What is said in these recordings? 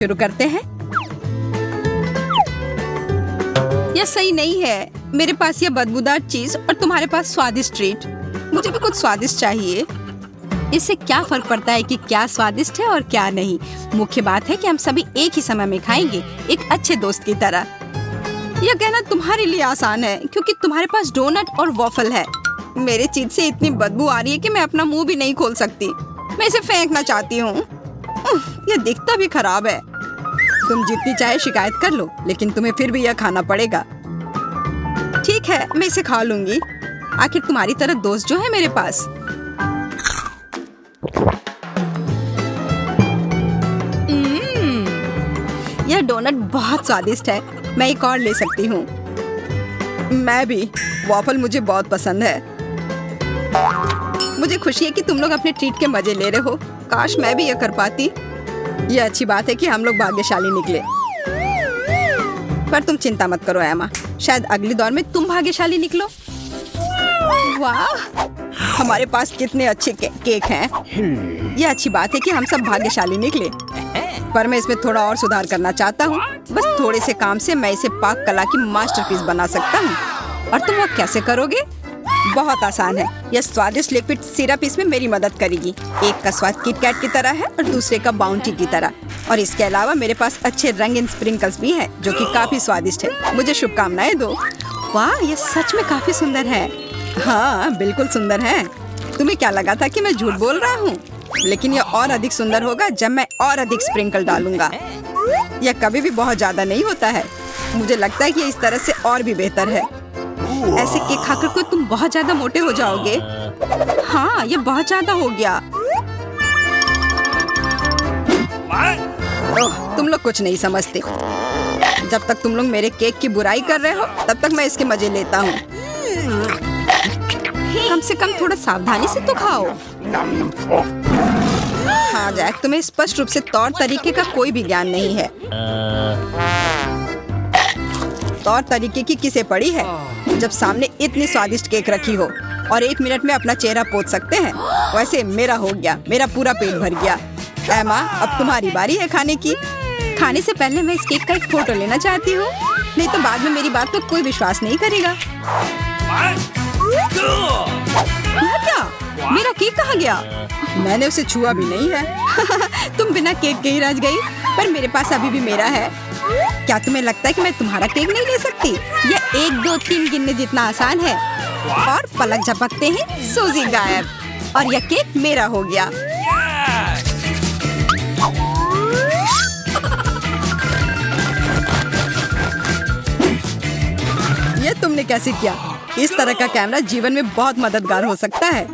शुरू करते हैं। यह सही नहीं है। मेरे पास यह बदबूदार चीज और तुम्हारे पास स्वादिष्ट ट्रीट। मुझे भी कुछ स्वादिष्ट चाहिए। इससे क्या फर्क पड़ता है कि क्या स्वादिष्ट है और क्या नहीं। मुख्य बात है कि हम सभी एक ही समय में खाएंगे, एक अच्छे दोस्त की तरह। यह कहना तुम्हारे लिए आसान है क्योंकि तुम्हारे पास डोनट और वॉफल है। मेरे चीज से इतनी बदबू आ रही है कि मैं अपना मुंह भी नहीं खोल सकती। मैं इसे फेंकना चाहती हूँ। यह दिखता भी खराब है। तुम जितनी चाहे शिकायत कर लो, लेकिन तुम्हें फिर भी यह खाना पड़ेगा। ठीक है, मैं इसे खा लूंगी। आखिर तुम्हारी तरह दोस्त जो है मेरे पास। यह डोनट बहुत स्वादिष्ट है। मैं एक और ले सकती हूँ। मैं भी। वॉफल मुझे बहुत पसंद है। मुझे खुशी है कि तुम लोग अपने ट्रीट के मजे ले रहे हो। काश मैं भी यह कर पाती। यह अच्छी बात है कि हम लोग भाग्यशाली निकले। पर तुम चिंता मत करो एमा, शायद अगले दौर में तुम भाग्यशाली निकलो। वाह, हमारे पास कितने अच्छे केक हैं। यह अच्छी बात है कि हम सब भाग्यशाली निकले। पर मैं इसमें थोड़ा और सुधार करना चाहता हूँ। बस थोड़े से काम से मैं इसे पाक कला की मास्टरपीस बना सकता हूँ। और तुम वो कैसे करोगे? बहुत आसान है। यह स्वादिष्ट लिक्विड सिरप इसमें मेरी मदद करेगी। एक का स्वाद किटकैट की तरह है और दूसरे का बाउंटी की तरह। और इसके अलावा मेरे पास अच्छे रंगीन स्प्रिंकल्स भी हैं, जो कि काफी स्वादिष्ट है। मुझे शुभकामनाएं दो। वाह, यह सच में काफी सुंदर है। हाँ, बिल्कुल सुंदर है। तुम्हें क्या लगा था कि मैं झूठ बोल रहा हूँ? लेकिन यह और अधिक सुंदर होगा जब मैं और अधिक स्प्रिंकल डालूंगा। यह कभी भी बहुत ज्यादा नहीं होता है। मुझे लगता है कि इस तरह से और भी बेहतर है। ऐसे केक खाकर को तुम बहुत ज्यादा मोटे हो जाओगे। हाँ, ये बहुत ज्यादा हो गया। ओह, तुम लोग कुछ नहीं समझते। जब तक तुम लोग मेरे केक की बुराई कर रहे हो, तब तक मैं इसके मजे लेता हूँ। कम से कम थोड़ा सावधानी से तो खाओ। हाँ जैक, तुम्हें स्पष्ट रूप से तौर तरीके का कोई भी ज्ञान नहीं है। तौर तरीके की किसे पड़ी है जब सामने इतनी स्वादिष्ट केक रखी हो और 1 मिनट में अपना चेहरा पोंछ सकते हैं। वैसे मेरा हो गया, मेरा पूरा पेट भर गया। एमा, अब तुम्हारी बारी है खाने की। खाने से पहले मैं इस केक का एक फोटो लेना चाहती हूँ, नहीं तो बाद में मेरी बात पर कोई विश्वास नहीं करेगा। क्या? मेरा केक कहाँ गया? मैंने उसे छुआ भी नहीं है। तुम बिना केक के ही रह गई, पर मेरे पास अभी भी मेरा है। क्या तुम्हें लगता है कि मैं तुम्हारा केक नहीं ले सकती? यह 1, 2, 3 गिनने जितना आसान है। और पलक झपकते ही सूजी गायब और यह केक मेरा हो गया। ये तुमने कैसे किया? इस तरह का कैमरा जीवन में बहुत मददगार हो सकता है।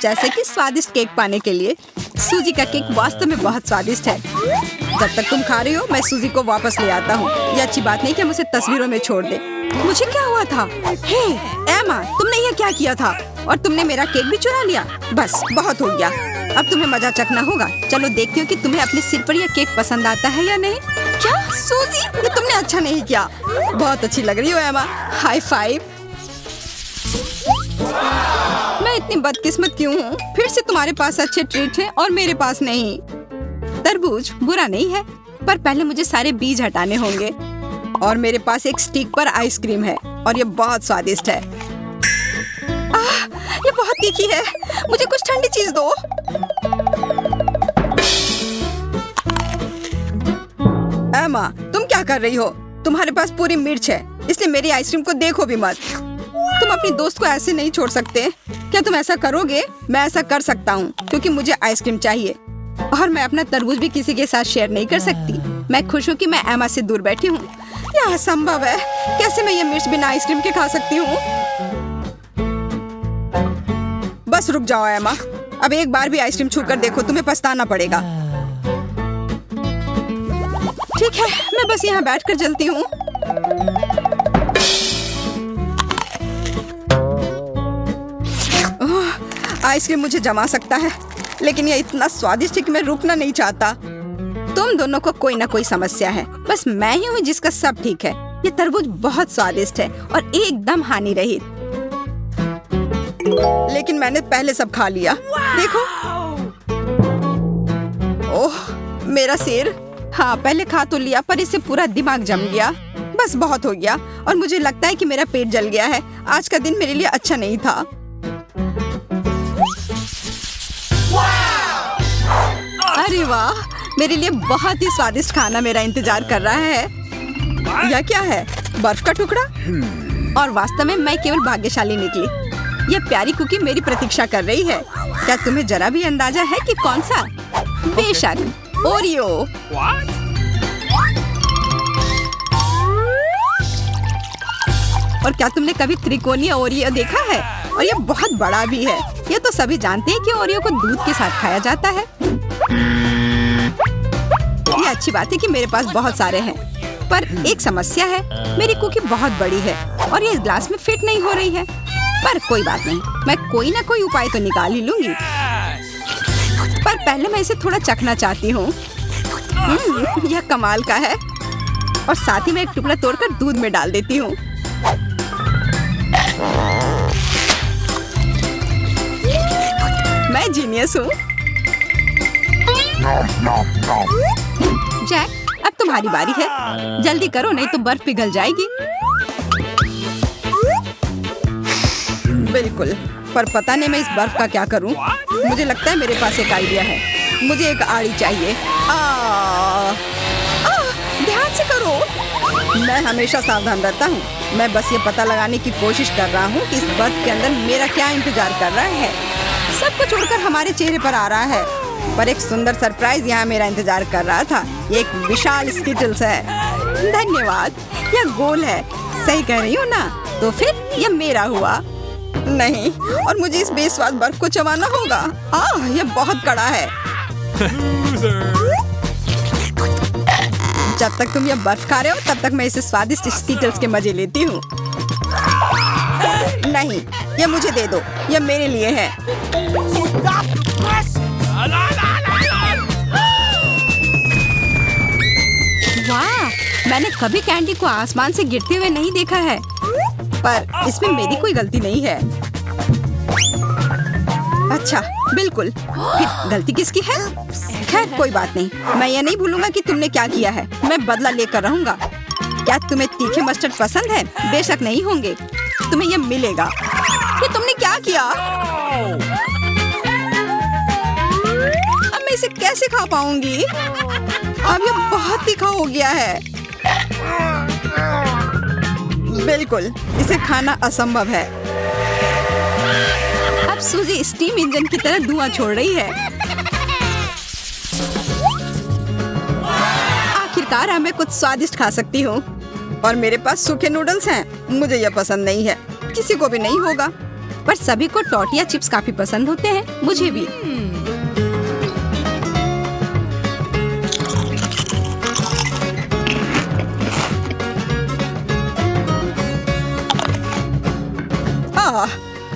जैसे कि स्वादिष्ट केक पाने के लिए सूजी का केक वास्तव में बहुत स्वादिष्ट है। जब तक तुम खा रही हो, मैं सूजी को वापस ले आता हूँ। ये अच्छी बात नहीं कि मुझे तस्वीरों में छोड़ दे। मुझे क्या हुआ था? हे एमा, तुमने ये क्या किया था? और तुमने मेरा केक भी चुरा लिया। बस बहुत हो गया। अब तुम्हें मजा चखना होगा। चलो देखती हूँ कि तुम्हें अपने सिर पर यह केक पसंद आता है या नहीं। क्या सूजी, ये तुमने अच्छा नहीं किया। बहुत अच्छी लग रही हो एमा। High five. मैं इतनी बदकिस्मत क्यों हूँ? फिर से तुम्हारे पास अच्छे ट्रीट हैं और मेरे पास नहीं। तरबूज बुरा नहीं है, पर पहले मुझे सारे बीज हटाने होंगे। और मेरे पास एक स्टिक पर आइसक्रीम है और ये बहुत स्वादिष्ट है। ये बहुत तीखी है। मुझे कुछ ठंडी चीज दो। एमा, तुम क्या कर रही हो? तुम्हारे पास पूरी मिर्च है, इसलिए मेरी आइसक्रीम को देखो भी मत। तुम अपनी दोस्त को ऐसे नहीं छोड़ सकते। क्या तुम ऐसा करोगे? मैं ऐसा कर सकता हूँ क्योंकि मुझे आइसक्रीम चाहिए और मैं अपना तरबूज भी किसी के साथ शेयर नहीं कर सकती। मैं खुश हूँ कि मैं एमा से दूर बैठी हूँ। यह असंभव है। कैसे मैं ये मिर्च बिना आइसक्रीम के खा सकती हूँ? बस रुक जाओ एमा, अब एक बार भी आइसक्रीम छूकर देखो, तुम्हें पछताना पड़ेगा। ठीक है, मैं बस यहाँ बैठकर जलती हूँ। आइसक्रीम मुझे जमा सकता है, लेकिन यह इतना स्वादिष्ट है कि मैं रुकना नहीं चाहता। तुम दोनों को कोई ना कोई समस्या है। बस मैं ही हूँ जिसका सब ठीक है। ये तरबूज बहुत स्वादिष्ट है और एकदम हानि रहित। लेकिन मैंने पहले सब खा लिया। देखो मेरा सिर। हाँ, पहले खा तो लिया पर इससे पूरा दिमाग जम गया। बस बहुत हो गया और मुझे लगता है कि मेरा पेट जल गया है। आज का दिन मेरे लिए अच्छा नहीं था। अरे वाह, मेरे लिए बहुत ही स्वादिष्ट खाना मेरा इंतजार कर रहा है। यह क्या है? बर्फ का टुकड़ा? और वास्तव में मैं केवल भाग्यशाली निकली। यह प्यारी कुकी मेरी प्रतीक्षा कर रही है। क्या तुम्हें जरा भी अंदाजा है कि कौन सा? बेशक ओरियो। और क्या तुमने कभी त्रिकोणीय ओरियो देखा है? और यह बहुत बड़ा भी है। ये तो सभी जानते हैं कि ओरियो को दूध के साथ खाया जाता है। ये अच्छी बात है कि मेरे पास बहुत सारे हैं, पर एक समस्या है। मेरी कुकी बहुत बड़ी है और ये इस ग्लास में फिट नहीं हो रही है। पर कोई बात नहीं, मैं कोई ना कोई उपाय तो निकाल ही लूंगी। पर पहले मैं इसे थोड़ा चखना चाहती हूँ। यह कमाल का है। और साथ ही मैं एक टुकड़ा तोड़कर दूध में डाल देती हूँ। मैं जीनियस हूँ। जैक, अब तुम्हारी बारी है। जल्दी करो नहीं तो बर्फ पिघल जाएगी। बिल्कुल, पर पता नहीं मैं इस बर्फ का क्या करूं। मुझे लगता है मेरे पास एक आइडिया है। मुझे एक आड़ी चाहिए। ध्यान से करो। मैं हमेशा सावधान रहता हूँ। मैं बस ये पता लगाने की कोशिश कर रहा हूँ कि इस बर्फ के अंदर मेरा क्या इंतजार कर रहा है। सब कुछ छोड़कर हमारे चेहरे पर आ रहा है, पर एक सुंदर सरप्राइज यहाँ मेरा इंतजार कर रहा था। ये एक विशाल स्किटल्स है। धन्यवाद। यह गोल है, सही कह रही हूँ ना? तो फिर यह मेरा हुआ। नहीं, और मुझे इस बेस्वाद बर्फ को चबाना होगा। यह बहुत कड़ा है। जब तक तुम यह बर्फ खा रहे हो तब तक मैं इसे स्वादिष्ट स्किटल्स के मजे लेती हूँ। नहीं, यह मुझे दे दो। यह मेरे लिए है। वाह, मैंने कभी कैंडी को आसमान से गिरते हुए नहीं देखा है। पर इसमें मेरी कोई गलती नहीं है। अच्छा, बिल्कुल। फिर गलती किसकी है? खैर कोई बात नहीं। मैं ये नहीं भूलूंगा कि तुमने क्या किया है। मैं बदला लेकर रहूंगा। क्या तुम्हें तीखे मस्टर्ड पसंद है? बेशक नहीं होंगे। तुम्हें ये मिलेगा। ये तुमने क्या किया? अब मैं इसे कैसे खा पाऊंगी? अब ये बहुत तीखा हो गया है। बिल्कुल, इसे खाना असंभव है। अब सूजी स्टीम इंजन की तरह धुआं छोड़ रही है। आखिरकार मैं कुछ स्वादिष्ट खा सकती हूँ। और मेरे पास सूखे नूडल्स हैं। मुझे यह पसंद नहीं है, किसी को भी नहीं होगा। पर सभी को टॉर्टिया चिप्स काफी पसंद होते हैं, मुझे भी।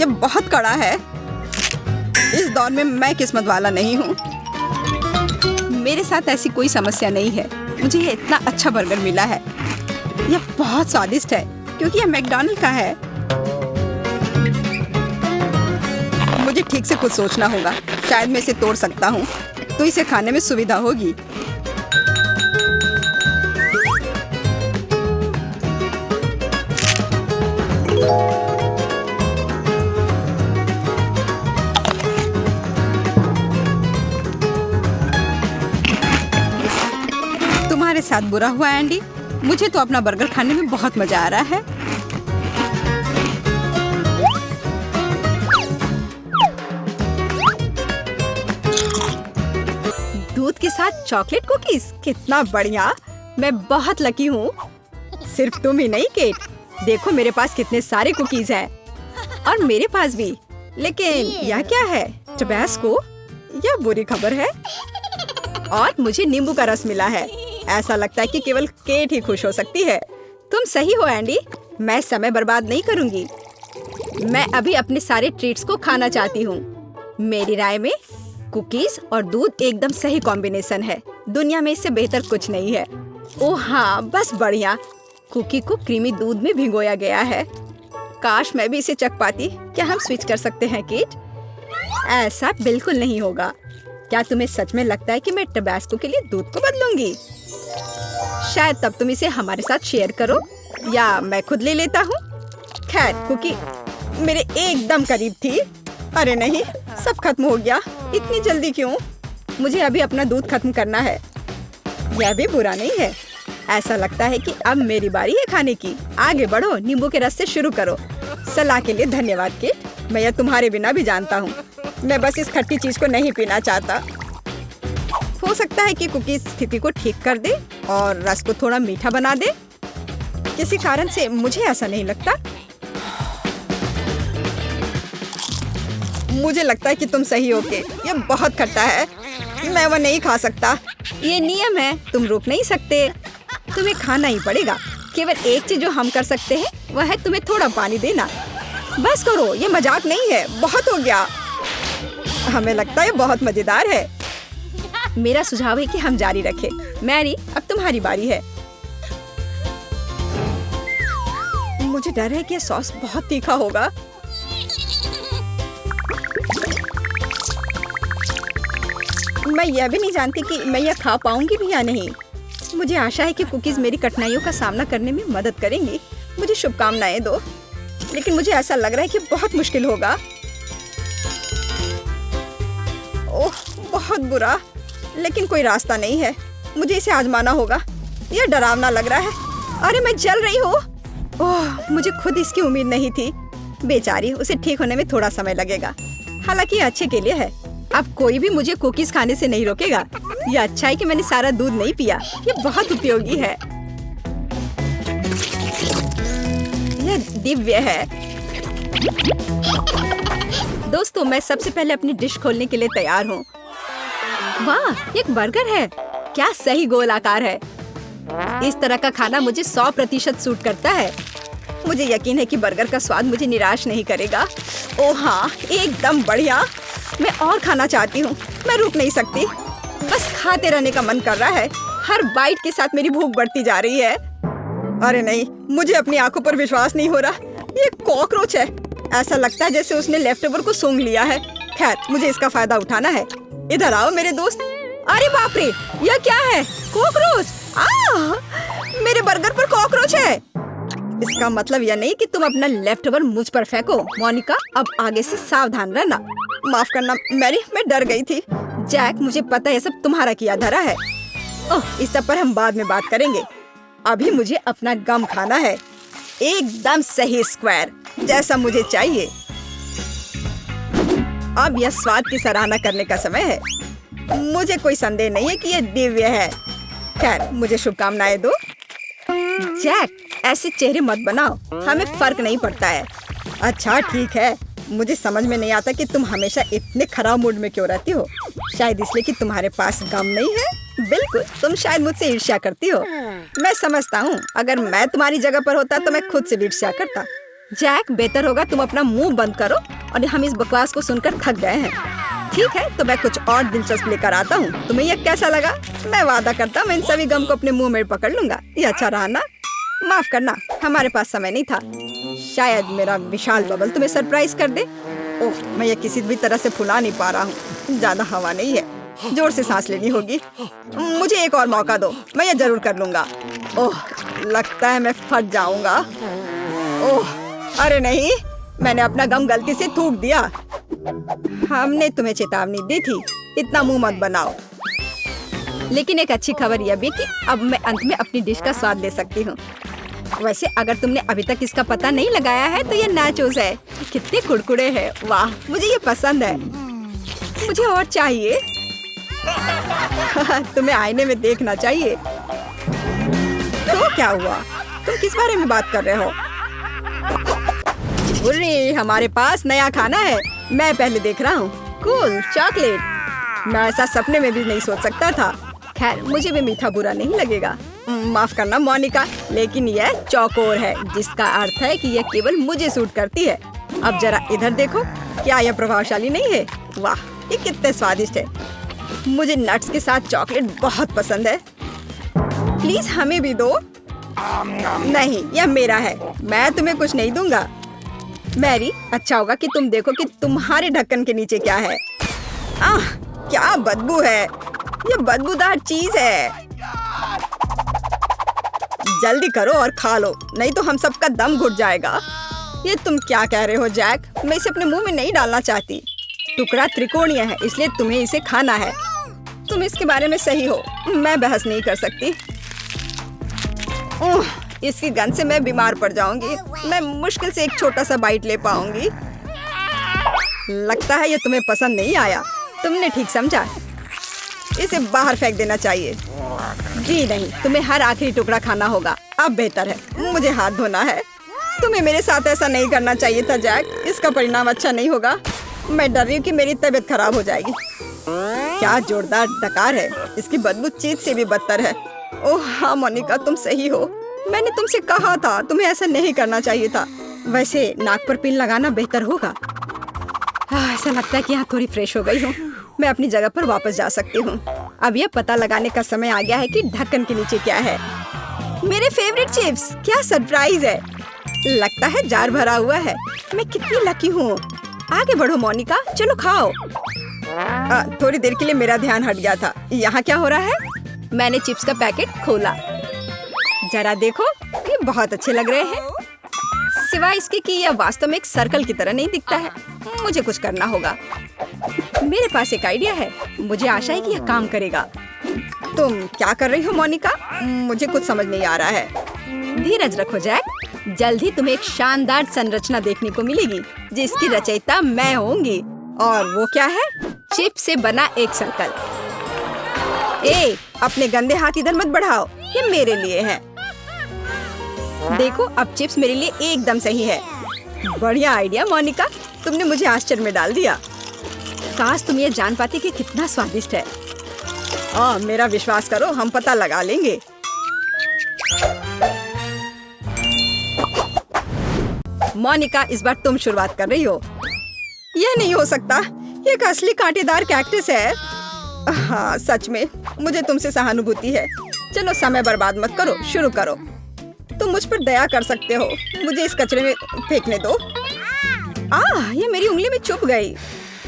यह बहुत कड़ा है। इस दौर में मैं किस्मत वाला नहीं हूँ। मेरे साथ ऐसी कोई समस्या नहीं है। मुझे ये इतना अच्छा बर्गर मिला है। यह बहुत स्वादिष्ट है क्योंकि यह मैकडॉनल्ड का है। मुझे ठीक से कुछ सोचना होगा। शायद मैं इसे तोड़ सकता हूँ तो इसे खाने में सुविधा होगी। तुम्हारे साथ बुरा हुआ एंडी। मुझे तो अपना बर्गर खाने में बहुत मजा आ रहा है। दूध के साथ चॉकलेट कुकीज, कितना बढ़िया। मैं बहुत लकी हूँ। सिर्फ तुम ही नहीं केट, देखो मेरे पास कितने सारे कुकीज हैं। और मेरे पास भी। लेकिन यह क्या है? टबैस्को? यह बुरी खबर है। और मुझे नींबू का रस मिला है। ऐसा लगता है कि केवल केट ही खुश हो सकती है। तुम सही हो एंडी, मैं समय बर्बाद नहीं करूंगी। मैं अभी अपने सारे ट्रीट्स को खाना चाहती हूँ। मेरी राय में कुकीज और दूध एकदम सही कॉम्बिनेशन है। दुनिया में इससे बेहतर कुछ नहीं है। ओह हाँ, बस बढ़िया। कुकी को क्रीमी दूध में भिगोया गया है। काश मैं भी इसे चख पाती। क्या हम स्विच कर सकते हैं केट? ऐसा बिल्कुल नहीं होगा। क्या तुम्हें सच में लगता है कि मैं टबैस्को के लिए दूध को बदलूंगी? शायद तब तुम इसे हमारे साथ शेयर करो, या मैं खुद ले लेता हूँ। खैर, कुकी मेरे एकदम करीब थी। अरे नहीं, सब खत्म हो गया। इतनी जल्दी क्यों? मुझे अभी अपना दूध खत्म करना है। यह भी बुरा नहीं है। ऐसा लगता है कि अब मेरी बारी है खाने की। आगे बढ़ो, नींबू के रस से शुरू करो। सलाह के लिए धन्यवाद किट। मैं यह तुम्हारे बिना भी जानता हूँ। मैं बस इस खट्टी चीज को नहीं पीना चाहता। हो सकता है कि कुकी स्थिति को ठीक कर दे और रस को थोड़ा मीठा बना दे। किसी कारण से मुझे ऐसा नहीं लगता। मुझे लगता है कि तुम सही हो के ये बहुत खट्टा है। मैं वो नहीं खा सकता। ये नियम है, तुम रोक नहीं सकते। तुम्हें खाना ही पड़ेगा। केवल एक चीज जो हम कर सकते हैं वह है तुम्हें थोड़ा पानी देना। बस करो, ये मजाक नहीं है। बहुत हो गया। हमें लगता है बहुत मजेदार है। मेरा सुझाव है कि हम जारी रखें। मैरी, अब तुम्हारी बारी है। मुझे डर है कि यह सॉस बहुत तीखा होगा। मैं यह भी नहीं जानती कि मैं यह खा पाऊंगी भी या नहीं। मुझे आशा है कि कुकीज मेरी कठिनाइयों का सामना करने में मदद करेंगी। मुझे शुभकामनाएं दो, लेकिन मुझे ऐसा लग रहा है कि बहुत मुश्किल होगा। ओह, बहुत बुरा। लेकिन कोई रास्ता नहीं है। मुझे इसे आजमाना होगा। यह डरावना लग रहा है। अरे मैं जल रही हूँ। ओह, मुझे खुद इसकी उम्मीद नहीं थी। बेचारी, उसे ठीक होने में थोड़ा समय लगेगा। हालांकि अच्छे के लिए है। अब कोई भी मुझे कुकीज खाने से नहीं रोकेगा। यह अच्छा है कि मैंने सारा दूध नहीं पिया। ये बहुत उपयोगी है। यह दिव्य है। दोस्तों, मैं सबसे पहले अपनी डिश खोलने के लिए तैयार हूँ। वाह, एक बर्गर है। क्या सही गोल आकार है। इस तरह का खाना मुझे 100% सूट करता है। मुझे यकीन है कि बर्गर का स्वाद मुझे निराश नहीं करेगा। ओह हाँ, एकदम बढ़िया। मैं और खाना चाहती हूँ। मैं रुक नहीं सकती। बस खाते रहने का मन कर रहा है। हर बाइट के साथ मेरी भूख बढ़ती जा रही है। अरे नहीं, मुझे अपनी आंखों पर विश्वास नहीं हो रहा। ये कॉकरोच है। ऐसा लगता है जैसे उसने लेफ्टओवर को सूंघ लिया है। खैर, मुझे इसका फायदा उठाना है। इधर आओ मेरे दोस्त। अरे बाप रे, यह क्या है? कॉकरोच! मेरे बर्गर पर कॉकरोच है। इसका मतलब यह नहीं कि तुम अपना लेफ्टओवर मुझ पर फेंको। मोनिका, अब आगे से सावधान रहना। माफ करना मैरी, मैं डर गई थी। जैक, मुझे पता है सब तुम्हारा किया धरा है। ओह, इस सब पर हम बाद में बात करेंगे। अभी मुझे अपना गम खाना है। एकदम सही स्क्वायर, जैसा मुझे चाहिए। अब यह स्वाद की सराहना करने का समय है। मुझे कोई संदेह नहीं है कि यह दिव्य है। खैर, मुझे शुभकामनाएं दो। जैक, ऐसे चेहरे मत बनाओ। हमें फर्क नहीं पड़ता है। अच्छा ठीक है। मुझे समझ में नहीं आता कि तुम हमेशा इतने खराब मूड में क्यों रहती हो। शायद इसलिए कि तुम्हारे पास गम नहीं है। बिल्कुल, तुम शायद मुझसे ईर्ष्या करती हो। मैं समझता हूँ। अगर मैं तुम्हारी जगह पर होता तो मैं खुद से ईर्ष्या करता। जैक, बेहतर होगा तुम अपना मुंह बंद करो। और हम इस बकवास को सुनकर थक गए हैं। ठीक है, तो मैं कुछ और दिलचस्प लेकर आता हूँ। तुम्हें यह कैसा लगा? मैं वादा करता हूँ मैं इन सभी गम को अपने मुंह में पकड़ लूंगा। ये अच्छा रहा ना? माफ करना, हमारे पास समय नहीं था। शायद मेरा विशाल बबल तुम्हें सरप्राइज कर दे। ओह, मैं ये किसी भी तरह से फुला नहीं पा रहा हूँ। ज्यादा हवा नहीं है। जोर से सांस लेनी होगी। मुझे एक और मौका दो, मैं ये जरूर कर लूंगा। ओह, लगता है मैं फट जाऊंगा। ओह, अरे नहीं, मैंने अपना गम गलती से थूक दिया। हमने तुम्हें चेतावनी दी थी। इतना मुंह मत बनाओ। लेकिन एक अच्छी खबर यह भी कि अब मैं अंत में अपनी डिश का स्वाद ले सकती हूँ। वैसे अगर तुमने अभी तक इसका पता नहीं लगाया है तो ये नाचोस है। कितने कुड़कुड़े हैं। वाह, मुझे ये पसंद है। मुझे और चाहिए। तुम्हें आईने में देखना चाहिए। तो क्या हुआ? तुम किस बारे में बात कर रहे हो? अरे, हमारे पास नया खाना है। मैं पहले देख रहा हूँ। Cool, chocolate. मैं ऐसा सपने में भी नहीं सोच सकता था। खैर, मुझे भी मीठा बुरा नहीं लगेगा। माफ करना मोनिका, लेकिन यह चौकोर है, जिसका अर्थ है कि यह केवल मुझे सूट करती है। अब जरा इधर देखो। क्या यह प्रभावशाली नहीं है? वाह, ये कितने स्वादिष्ट है। मुझे नट्स के साथ चॉकलेट बहुत पसंद है। प्लीज हमें भी दो। नहीं, यह मेरा है। मैं तुम्हें कुछ नहीं दूंगा। मैरी, अच्छा होगा कि तुम देखो कि तुम्हारे ढक्कन के नीचे क्या है। क्या बदबू है, ये बदबूदार चीज है। जल्दी करो और खा लो, नहीं तो हम सबका दम घुट जाएगा। ये तुम क्या कह रहे हो जैक? मैं इसे अपने मुंह में नहीं डालना चाहती। टुकड़ा त्रिकोणीय है, इसलिए तुम्हें इसे खाना है। तुम इसके बारे में सही हो, मैं बहस नहीं कर सकती। इसकी गंध से मैं बीमार पड़ जाऊंगी। मैं मुश्किल से एक छोटा सा बाइट ले पाऊंगी। लगता है ये तुम्हें पसंद नहीं आया। तुमने ठीक समझा, इसे बाहर फेंक देना चाहिए। जी नहीं, तुम्हें हर आखिरी टुकड़ा खाना होगा। अब बेहतर है, मुझे हाथ धोना है। तुम्हें मेरे साथ ऐसा नहीं करना चाहिए था जैक, इसका परिणाम अच्छा नहीं होगा। मैं डर रही हूँ कि मेरी तबीयत खराब हो जाएगी। क्या जोरदार डकार है, इसकी बदबू चीज से भी बदतर है। ओह हाँ मोनिका, तुम सही हो। मैंने तुमसे कहा था, तुम्हें ऐसा नहीं करना चाहिए था। वैसे नाक पर पिन लगाना बेहतर होगा। ऐसा लगता है कि यहाँ थोड़ी फ्रेश हो गई हूँ। मैं अपनी जगह पर वापस जा सकती हूँ। अब यह पता लगाने का समय आ गया है कि ढक्कन के नीचे क्या है। मेरे फेवरेट चिप्स, क्या सरप्राइज है। लगता है जार भरा हुआ है। मैं कितनी लकी हूँ। आगे बढ़ो मोनिका, चलो खाओ। थोड़ी देर के लिए मेरा ध्यान हट गया था। यहाँ क्या हो रहा है? मैंने चिप्स का पैकेट खोला। जरा देखो, ये बहुत अच्छे लग रहे हैं, सिवाय इसके कि यह वास्तव में एक सर्कल की तरह नहीं दिखता है। मुझे कुछ करना होगा। मेरे पास एक आइडिया है, मुझे आशा है कि यह काम करेगा। तुम क्या कर रही हो मोनिका? मुझे कुछ समझ नहीं आ रहा है। धीरज रखो जैक, जल्द ही तुम्हें एक शानदार संरचना देखने को मिलेगी जिसकी रचयिता मैं होंगी। और वो क्या है? चिप से बना एक सर्कल। अपने गंदे हाथ इधर मत बढ़ाओ, ये मेरे लिए है। देखो, अब चिप्स मेरे लिए एकदम सही है। बढ़िया आइडिया मोनिका, तुमने मुझे आश्चर्य में डाल दिया। काश तुम ये जान पाती कि कितना स्वादिष्ट है। मेरा विश्वास करो, हम पता लगा लेंगे। मोनिका, इस बार तुम शुरुआत कर रही हो। यह नहीं हो सकता, ये एक असली कांटेदार कैक्टस है। हाँ सच में, मुझे तुमसे सहानुभूति है। चलो समय बर्बाद मत करो, शुरू करो। तुम मुझ पर दया कर सकते हो, मुझे इस कचरे में फेंकने दो। ये मेरी उंगली में चुभ गई।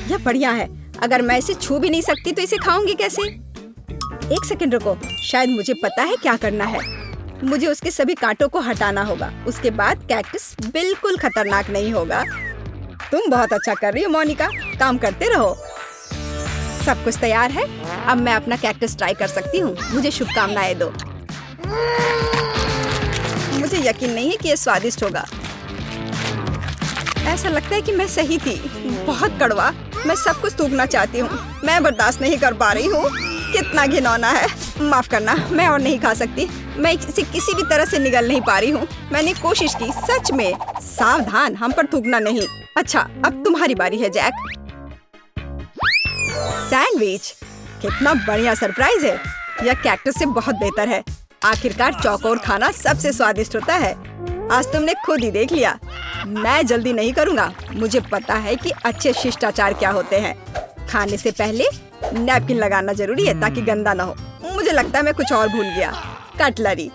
यह बढ़िया है। अगर मैं इसे छू भी नहीं सकती तो इसे खाऊंगी कैसे? एक सेकंड रुको, शायद मुझे पता है क्या करना है। मुझे उसके सभी कांटों को हटाना होगा। उसके बाद कैक्टस बिल्कुल खतरनाक नहीं होगा। तुम बहुत अच्छा कर रही हो मोनिका, काम करते रहो। सब कुछ तैयार है, अब मैं अपना कैक्टस ट्राई कर सकती हूँ। मुझे शुभकामनाएं दो। मुझे यकीन नहीं है कि यह स्वादिष्ट होगा। ऐसा लगता है कि मैं सही थी। बहुत कड़वा। मैं सब कुछ थूकना चाहती हूँ। मैं बर्दाश्त नहीं कर पा रही हूँ। कितना घिनौना है। माफ करना, मैं और नहीं खा सकती। मैं इसे किसी भी तरह से निगल नहीं पा रही हूँ। मैंने कोशिश की, सच में। सावधान, हम पर थूकना नहीं। अच्छा, अब तुम्हारी बारी है जैक। सैंडविच, कितना बढ़िया सरप्राइज है। यह कैक्टस से बहुत बेहतर है। आखिरकार चौकोर खाना सबसे स्वादिष्ट होता है। आज तुमने खुद ही देख लिया। मैं जल्दी नहीं करूँगा। मुझे पता है कि अच्छे शिष्टाचार क्या होते हैं। खाने से पहले नैपकिन लगाना जरूरी है ताकि गंदा ना हो। मुझे लगता है मैं कुछ और भूल गया। कटलरी।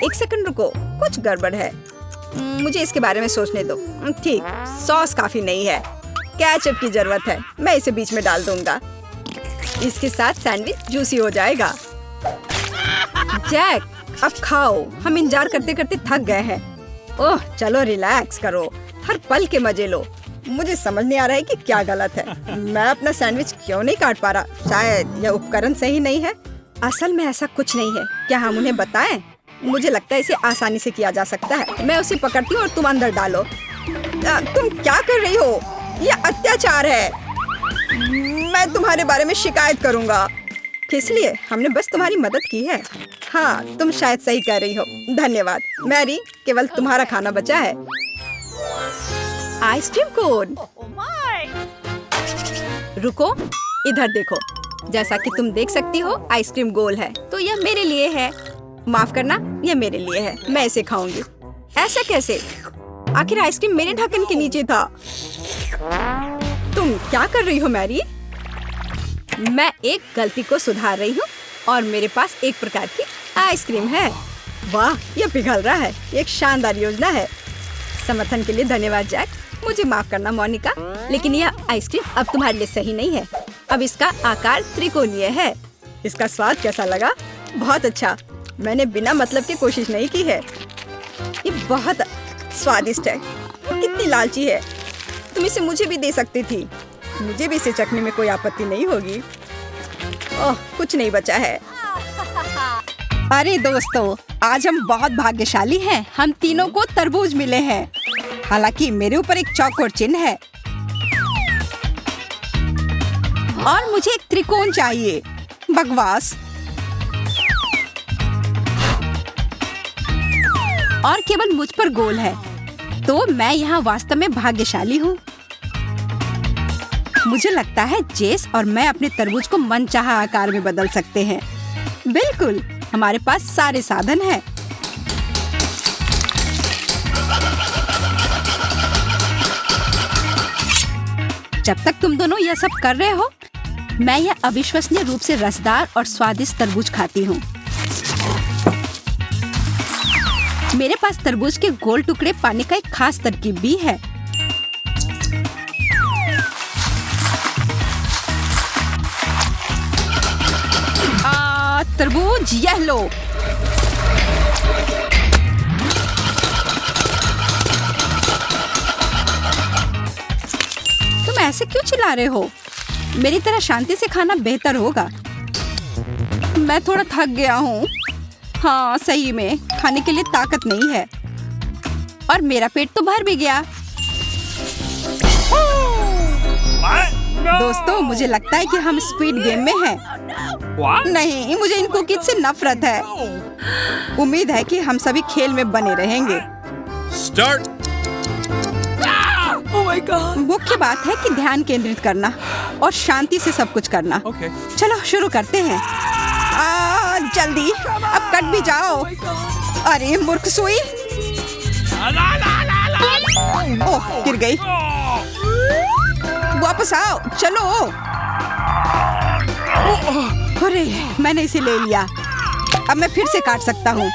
एक सेकंड रुको, कुछ गड़बड़ है। मुझे इसके बारे में सोचने दो। ठीक, सॉस काफी नहीं है। केचप की जरूरत है। मैं इसे बीच में डाल दूंगा। इसके साथ सैंडविच जूसी हो जाएगा। जैक, अब खाओ। हम इंतजार करते करते थक गए हैं। ओह चलो रिलैक्स करो, हर पल के मजे लो। मुझे समझ नहीं आ रहा है कि क्या गलत है। मैं अपना सैंडविच क्यों नहीं काट पा रहा? शायद यह उपकरण सही नहीं है। असल में ऐसा कुछ नहीं है। क्या हम उन्हें बताएं? मुझे लगता है इसे आसानी से किया जा सकता है। मैं उसे पकड़ती हूँ और तुम अंदर डालो। तुम क्या कर रही हो? यह अत्याचार है। मैं तुम्हारे बारे में शिकायत करूँगा। किस लिए? हमने बस तुम्हारी मदद की है। हाँ, तुम शायद सही कह रही हो। धन्यवाद मैरी, केवल तुम्हारा खाना बचा है। Ice cream cone. रुको, इधर देखो। जैसा कि तुम देख सकती हो, आइसक्रीम गोल है, तो यह मेरे लिए है। माफ करना, यह मेरे लिए है। मैं इसे खाऊंगी। ऐसा कैसे? आखिर आइसक्रीम मेरे ढक्कन के नीचे था। तुम क्या कर रही हो मैरी? मैं एक गलती को सुधार रही हूँ और मेरे पास एक प्रकार की आइसक्रीम है। वाह, यह पिघल रहा है। एक शानदार योजना है। समर्थन के लिए धन्यवाद जैक। मुझे माफ करना मोनिका, लेकिन यह आइसक्रीम अब तुम्हारे लिए सही नहीं है। अब इसका आकार त्रिकोणीय है। इसका स्वाद कैसा लगा? बहुत अच्छा। मैंने बिना मतलब की कोशिश नहीं की है। ये बहुत स्वादिष्ट है। कितनी लालची है। तुम इसे मुझे भी दे सकती थी। मुझे भी इसे चखने में कोई आपत्ति नहीं होगी। ओह, कुछ नहीं बचा है। अरे दोस्तों, आज हम बहुत भाग्यशाली हैं। हम तीनों को तरबूज मिले हैं। हालांकि मेरे ऊपर एक चौकोर चिन्ह है और मुझे एक त्रिकोण चाहिए। बकवास। और केवल मुझ पर गोल है, तो मैं यहाँ वास्तव में भाग्यशाली हूँ। मुझे लगता है जेस और मैं अपने तरबूज को मनचाहा आकार में बदल सकते हैं। बिल्कुल, हमारे पास सारे साधन हैं। जब तक तुम दोनों यह सब कर रहे हो, मैं यह अविश्वसनीय रूप से रसदार और स्वादिष्ट तरबूज खाती हूँ। मेरे पास तरबूज के गोल टुकड़े पाने का एक खास तरकीब भी है। तरबूज, यह लो। तुम ऐसे क्यों चिल्ला रहे हो? मेरी तरह शांति से खाना बेहतर होगा। मैं थोड़ा थक गया हूँ। हाँ, सही में खाने के लिए ताकत नहीं है। और मेरा पेट तो भर भी गया। दोस्तों, मुझे लगता है कि हम स्क्विड गेम में हैं। नहीं, मुझे इन कुकीज से नफरत है। उम्मीद है कि हम सभी खेल में बने रहेंगे। Start. Oh my God. मुख्य बात है कि ध्यान केंद्रित करना और शांति से सब कुछ करना। Okay. चलो शुरू करते हैं। जल्दी, अब कट भी जाओ। अरे मूर्ख सुई। ओह, गिर गई। वापस आओ, चलो। अरे, मैंने इसे ले लिया। अब मैं फिर से काट सकता हूँ।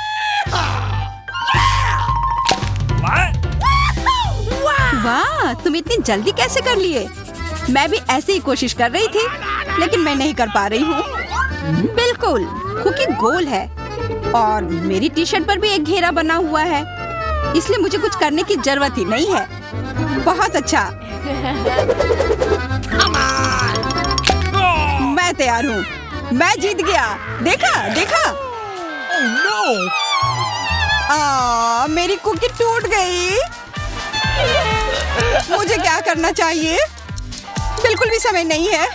वाह, तुम इतनी जल्दी कैसे कर लिए? मैं भी ऐसे ही कोशिश कर रही थी, लेकिन मैं नहीं कर पा रही हूँ। बिल्कुल, कुकी गोल है और मेरी टी शर्ट पर भी एक घेरा बना हुआ है, इसलिए मुझे कुछ करने की जरूरत ही नहीं है। बहुत अच्छा। मैं तैयार हूँ। मैं जीत गया। देखा, देखा। Oh no! मेरी कुकी टूट गई। मुझे क्या करना चाहिए? बिल्कुल भी समय नहीं है।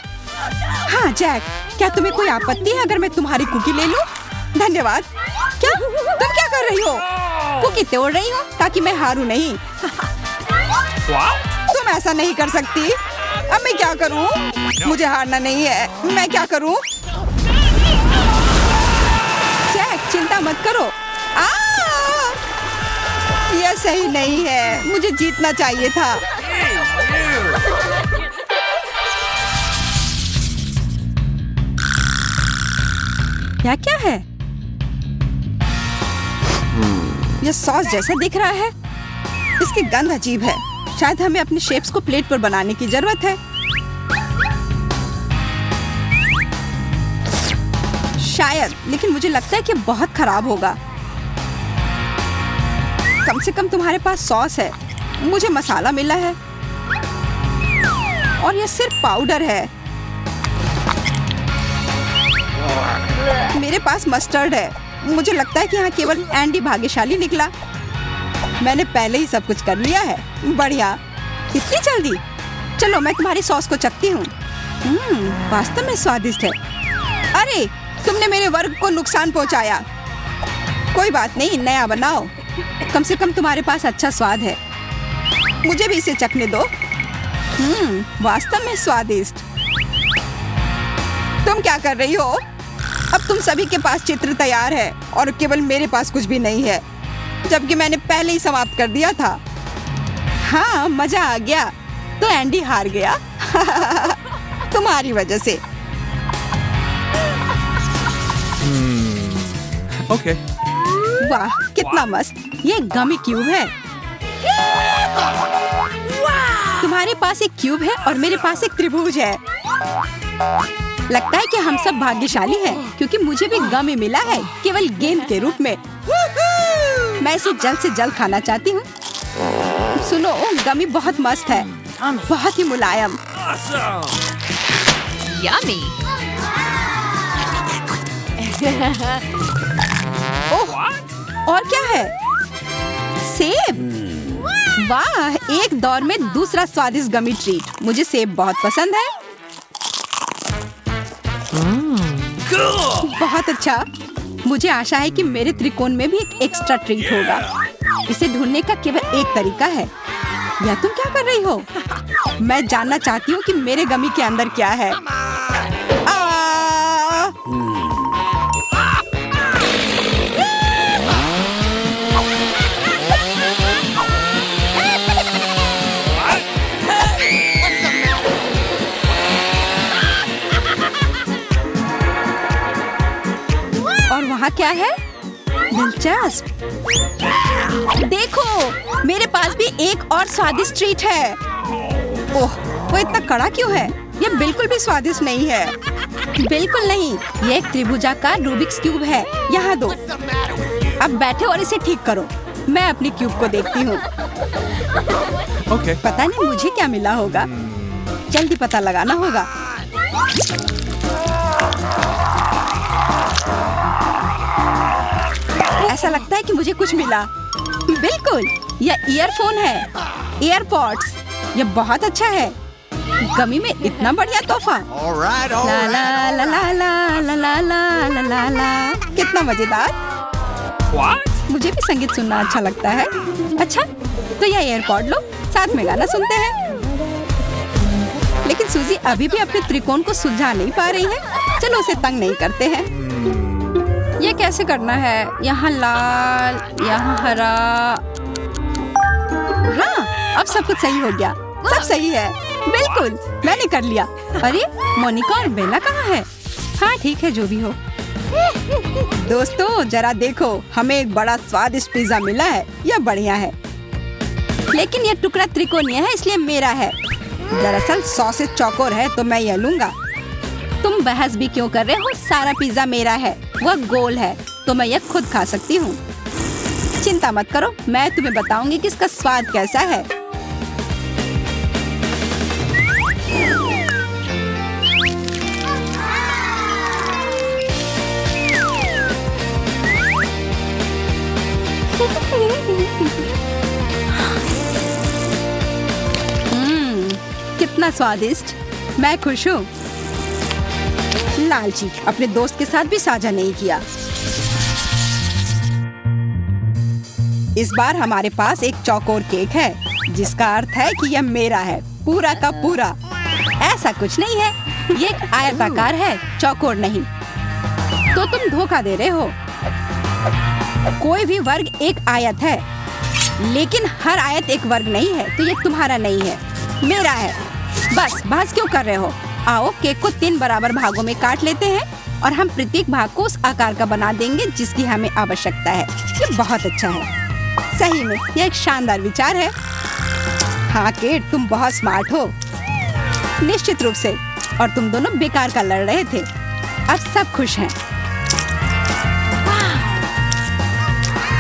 हाँ जैक, क्या तुम्हें कोई आपत्ति है अगर मैं तुम्हारी कुकी ले लूं? धन्यवाद। क्या तुम क्या कर रही हो? कुकी तोड़ रही हो ताकि मैं हारूं नहीं। तुम ऐसा नहीं कर सकती। अब मैं क्या करूं? मुझे हारना नहीं है। मैं क्या करूं? जैक, चिंता मत करो। यह सही नहीं है। मुझे जीतना चाहिए था। क्या है? यह सॉस जैसा दिख रहा है। इसकी गंध अजीब है। शायद हमें अपने शेप्स को प्लेट पर बनाने की जरूरत है। शायद, लेकिन मुझे लगता है कि बहुत खराब होगा। कम से कम तुम्हारे पास सॉस है। मुझे मसाला मिला है और यह सिर्फ पाउडर है। मेरे पास मस्टर्ड है। मुझे लगता है कि यहाँ केवल एंडी भाग्यशाली निकला। मैंने पहले ही सब कुछ कर लिया है। बढ़िया। इतनी जल्दी? चलो मैं तुम्हारी सॉस को चखती हूँ। वास्तव में स्वादिष्ट है। अरे, तुमने मेरे वर्ग को नुकसान पहुँचाया। कोई बात नहीं, नया बनाओ। कम से कम तुम्हारे पास अच्छा स्वाद है। मुझे भी इसे चखने दो। वास्तव में स्वादिष्ट। तुम क्या कर रही हो? अब तुम सभी के पास चित्र तैयार है और केवल मेरे पास कुछ भी नहीं है, जबकि मैंने पहले ही समाप्त कर दिया था। हाँ, मजा आ गया। तो एंडी हार गया। तुम्हारी वजह से। Okay. वाह, कितना मस्त। ये गमी क्यूब है। तुम्हारे पास एक क्यूब है और मेरे पास एक त्रिभुज है। लगता है कि हम सब भाग्यशाली हैं क्योंकि मुझे भी गमी मिला है केवल गेंद के रूप में। मैं इसे जल्द से जल्द खाना चाहती हूँ। सुनो, गमी बहुत मस्त है, बहुत ही मुलायम। Yummy. ओह, और क्या है? सेब। वाह, एक दौर में दूसरा स्वादिष्ट गमी ट्रीट। मुझे सेब बहुत पसंद है। बहुत अच्छा। मुझे आशा है कि मेरे त्रिकोण में भी एक एक्स्ट्रा ट्रीट होगा। इसे ढूंढने का केवल एक तरीका है। या तुम क्या कर रही हो? मैं जानना चाहती हूँ कि मेरे गमी के अंदर क्या है। और वहाँ क्या है? दिलचस्प। देखो, मेरे पास भी एक और स्वादिष्ट ट्रीट है। ओह, वो इतना कड़ा क्यों है? ये बिल्कुल भी स्वादिष्ट नहीं है। बिल्कुल नहीं। ये एक त्रिभुजाकार रूबिक्स क्यूब है। यहाँ दो। अब बैठो और इसे ठीक करो। मैं अपनी क्यूब को देखती हूँ। Okay. पता नहीं मुझे क्या मिला होगा। जल्दी पता लगाना होगा। ऐसा लगता है कि मुझे कुछ मिला। बिल्कुल, यह ईयरफोन है, एयरपॉड्स। यह बहुत अच्छा है। गमी में इतना बढ़िया तोहफा। All right. All ला right. ला ला ला ला ला ला ला ला ला। कितना मजेदार। What? मुझे भी संगीत सुनना अच्छा लगता है। अच्छा, तो यह एयरपॉड लो, साथ में गाना सुनते हैं। लेकिन सूजी अभी भी अपने त्रिकोण को सुलझा नहीं पा रही है। चलो उसे तंग नहीं करते हैं। ये कैसे करना है? यहाँ लाल, यहाँ हरा। हाँ, अब सब कुछ सही हो गया। सब सही है। बिल्कुल, मैंने कर लिया। अरे, मोनिका और बेला कहाँ है? हाँ ठीक है, जो भी हो। दोस्तों, जरा देखो, हमें एक बड़ा स्वादिष्ट पिज्जा मिला है। यह बढ़िया है, लेकिन यह टुकड़ा त्रिकोणीय है, इसलिए मेरा है। दरअसल सॉसेज चौकोर है, तो मैं यह लूंगा। तुम बहस भी क्यों कर रहे हो? सारा पिज्जा मेरा है। वह गोल है, तो मैं यह खुद खा सकती हूँ। चिंता मत करो, मैं तुम्हें बताऊंगी कि इसका स्वाद कैसा है। कितना स्वादिष्ट। मैं खुश हूँ। लालची अपने दोस्त के साथ भी साझा नहीं किया। इस बार हमारे पास एक चौकोर केक है, जिसका अर्थ है कि यह मेरा है, पूरा का पूरा। ऐसा कुछ नहीं है, ये एक आयताकार है, चौकोर नहीं। तो तुम धोखा दे रहे हो। कोई भी वर्ग एक आयत है, लेकिन हर आयत एक वर्ग नहीं है, तो ये तुम्हारा नहीं है, मेरा है। बस बहस क्यों कर रहे हो? आओ केक को 3 बराबर भागों में काट लेते हैं और हम प्रत्येक भाग को उस आकार का बना देंगे जिसकी हमें आवश्यकता है। ये बहुत अच्छा है। सही में यह एक शानदार विचार है। हाँ केट, तुम बहुत स्मार्ट हो। निश्चित रूप से। और तुम दोनों बेकार का लड़ रहे थे। अब सब खुश हैं।